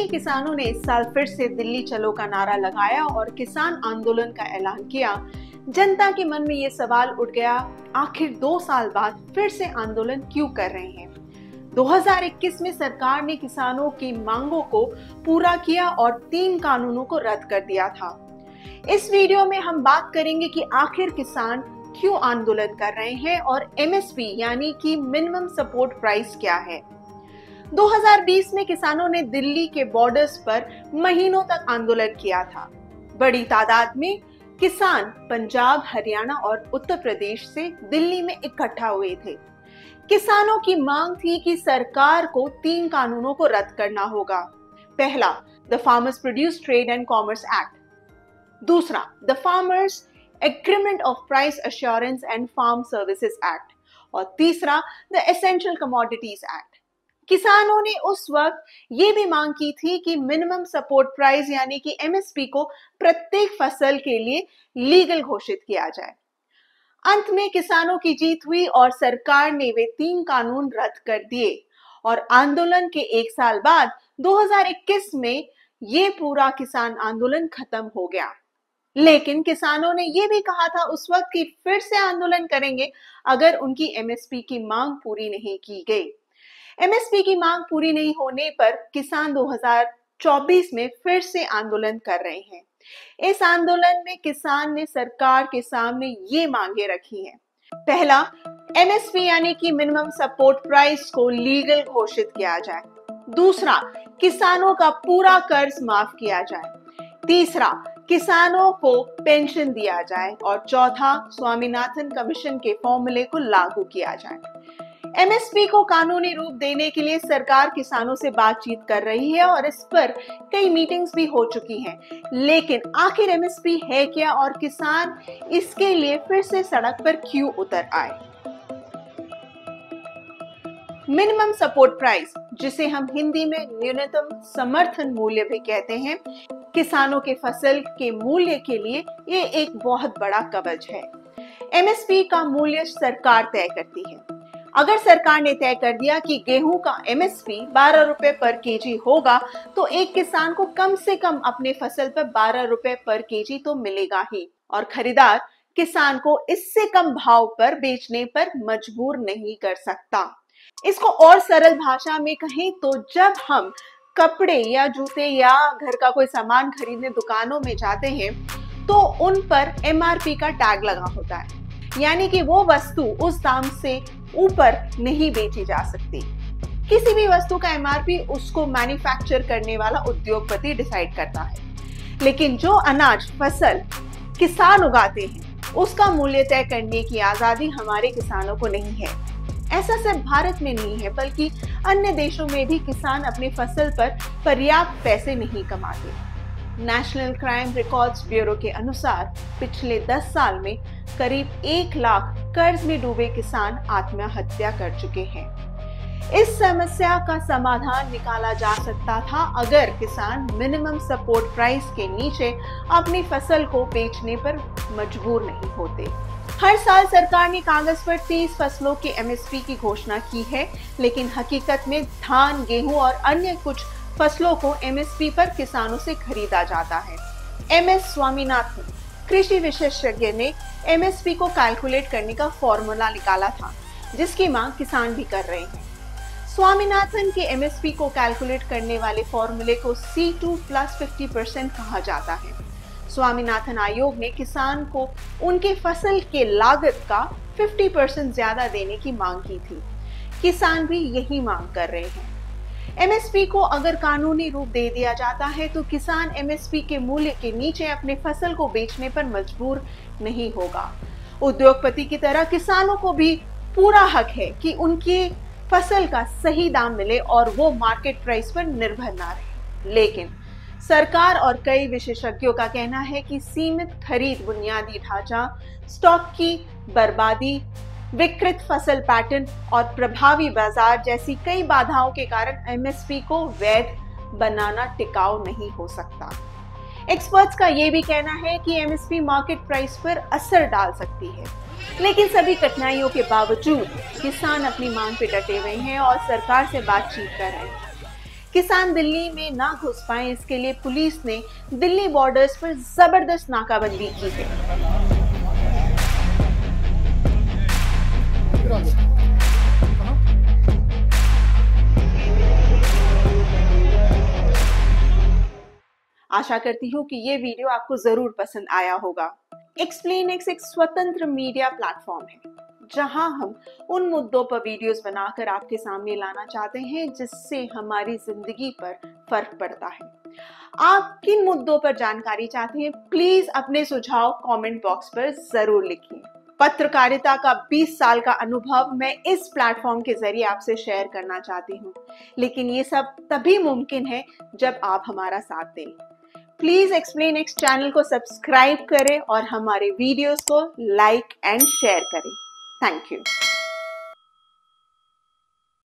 वहीं किसानों ने इस साल फिर से दिल्ली चलो का नारा लगाया और किसान आंदोलन का ऐलान किया। जनता के मन में ये सवाल उठ गया, आखिर 2 साल बाद फिर से आंदोलन क्यों कर रहे हैं। 2021 में सरकार ने किसानों की मांगों को पूरा किया और 3 कानूनों को रद्द कर दिया था। इस वीडियो में हम बात करेंगे कि आखिर किसान क्यों आंदोलन कर रहे हैं और एमएसपी यानी कि मिनिमम सपोर्ट प्राइस क्या है। 2020 में किसानों ने दिल्ली के बॉर्डर्स पर महीनों तक आंदोलन किया था। बड़ी तादाद में किसान पंजाब, हरियाणा और उत्तर प्रदेश से दिल्ली में इकट्ठा हुए थे। किसानों की मांग थी कि सरकार को 3 कानूनों को रद्द करना होगा। पहला, the farmers produce trade and commerce act. दूसरा, the farmers agreement of price assurance and farm services act. और तीसरा, द एसेंशियल कमोडिटीज एक्ट। किसानों ने उस वक्त ये भी मांग की थी कि मिनिमम सपोर्ट प्राइस यानी कि एमएसपी को प्रत्येक फसल के लिए लीगल घोषित किया जाए। अंत में किसानों की जीत हुई और सरकार ने वे 3 कानून रद्द कर दिए और आंदोलन के 1 साल बाद 2021 में ये पूरा किसान आंदोलन खत्म हो गया। लेकिन किसानों ने यह भी कहा था उस वक्त कि फिर से आंदोलन करेंगे अगर उनकी एमएसपी की मांग पूरी नहीं की गई। एमएसपी की मांग पूरी नहीं होने पर किसान 2024 में फिर से आंदोलन कर रहे हैं। इस आंदोलन में किसान ने सरकार के सामने ये मांगे रखी हैं। पहला, एमएसपी यानी कि मिनिमम सपोर्ट प्राइस को लीगल घोषित किया जाए। दूसरा, किसानों का पूरा कर्ज माफ किया जाए। तीसरा, किसानों को पेंशन दिया जाए और चौथा, स्वामीनाथन कमीशन के फॉर्मूले को लागू किया जाए। एमएसपी को कानूनी रूप देने के लिए सरकार किसानों से बातचीत कर रही है और इस पर कई मीटिंग्स भी हो चुकी हैं। लेकिन आखिर एमएसपी है क्या और किसान इसके लिए फिर से सड़क पर क्यों उतर आए। मिनिमम सपोर्ट प्राइस, जिसे हम हिंदी में न्यूनतम समर्थन मूल्य भी कहते हैं, किसानों के फसल के मूल्य के लिए ये एक बहुत बड़ा कवच है। एमएसपी का मूल्य सरकार तय करती है। अगर सरकार ने तय कर दिया कि गेहूं का एमएसपी 12 रुपए पर केजी होगा तो एक किसान को कम से कम अपने फसल पर 12 रुपए पर केजी तो मिलेगा ही और खरीदार किसान को इससे कम भाव पर बेचने पर मजबूर नहीं कर सकता। इसको और सरल भाषा में कहें तो जब हम कपड़े या जूते या घर का कोई सामान खरीदने दुकानों में जाते हैं तो उन पर एमआरपी का टैग लगा होता है, यानी कि वो वस्तु उस दाम से ऊपर नहीं बेची जा सकती। किसी भी वस्तु का एमआरपी उसको मैन्युफैक्चर करने वाला उद्योगपति डिसाइड करता है, लेकिन जो अनाज फसल किसान उगाते हैं उसका मूल्य तय करने की आजादी हमारे किसानों को नहीं है। ऐसा सिर्फ भारत में नहीं है बल्कि अन्य देशों में भी किसान अपनी फसल पर पर्याप्त पैसे नहीं कमाते। नेशनल क्राइम रिकॉर्ड्स ब्यूरो के अनुसार पिछले 10 साल में करीब 1 लाख कर्ज में डूबे किसान आत्महत्या कर चुके हैं। इस समस्या का समाधान निकाला जा सकता था अगर किसान मिनिमम सपोर्ट प्राइस के नीचे अपनी फसल को बेचने पर मजबूर नहीं होते। हर साल सरकार ने कागज पर 30 फसलों के एमएसपी की घोषणा की है, लेकिन हकीकत में धान, गेहूं और अन्य कुछ फसलों को एमएसपी पर किसानों से खरीदा जाता है। एमएस स्वामीनाथन कृषि विशेषज्ञ ने एमएसपी को कैलकुलेट करने का फॉर्मूला निकाला था, जिसकी मांग किसान भी कर रहे हैं। स्वामीनाथन के एमएसपी को कैलकुलेट करने वाले फॉर्मूले को C2 + 50% कहा जाता है। स्वामीनाथन आयोग ने किसान को उनके फसल के लागत का 50% ज्यादा देने की मांग की थी। किसान भी यही मांग कर रहे हैं। एमएसपी को अगर कानूनी रूप दे दिया जाता है तो किसान एमएसपी के मूल्य के नीचे अपने फसल को बेचने पर मजबूर नहीं होगा। उद्योगपति की तरह किसानों को भी पूरा हक है कि उनकी फसल का सही दाम मिले और वो मार्केट प्राइस पर निर्भर ना रहे। लेकिन सरकार और कई विशेषज्ञों का कहना है कि सीमित खरीद, बुनियादी ढांचा, स्टॉक की बर्बादी, विकृत फसल पैटर्न और प्रभावी बाजार जैसी कई बाधाओं के कारण एमएसपी को वैध बनाना टिकाऊ नहीं हो सकता। एक्सपर्ट्स का यह भी कहना है कि एमएसपी मार्केट प्राइस पर असर डाल सकती है, लेकिन सभी कठिनाइयों के बावजूद किसान अपनी मांग पे डटे हुए हैं और सरकार से बातचीत कर रहे हैं। किसान दिल्ली में ना घुस पाए, इसके लिए पुलिस ने दिल्ली बॉर्डर्स पर जबरदस्त नाकाबंदी की है। आशा करती हूँ कि ये वीडियो आपको जरूर पसंद आया होगा। एक्सप्लेन एक्स एक स्वतंत्र मीडिया प्लेटफॉर्म है जहां हम उन मुद्दों पर वीडियोस बनाकर आपके सामने लाना चाहते हैं जिससे हमारी जिंदगी पर फर्क पड़ता है। आप किन मुद्दों पर जानकारी चाहते हैं, प्लीज अपने सुझाव कमेंट बॉक्स पर जरूर लिखिए। पत्रकारिता का 20 साल का अनुभव मैं इस प्लेटफॉर्म के जरिए आपसे शेयर करना चाहती हूँ, लेकिन ये सब तभी मुमकिन है जब आप हमारा साथ दें। प्लीज एक्सप्लेन एक्स चैनल को सब्सक्राइब करें और हमारे वीडियोस को लाइक एंड शेयर करें। Thank you.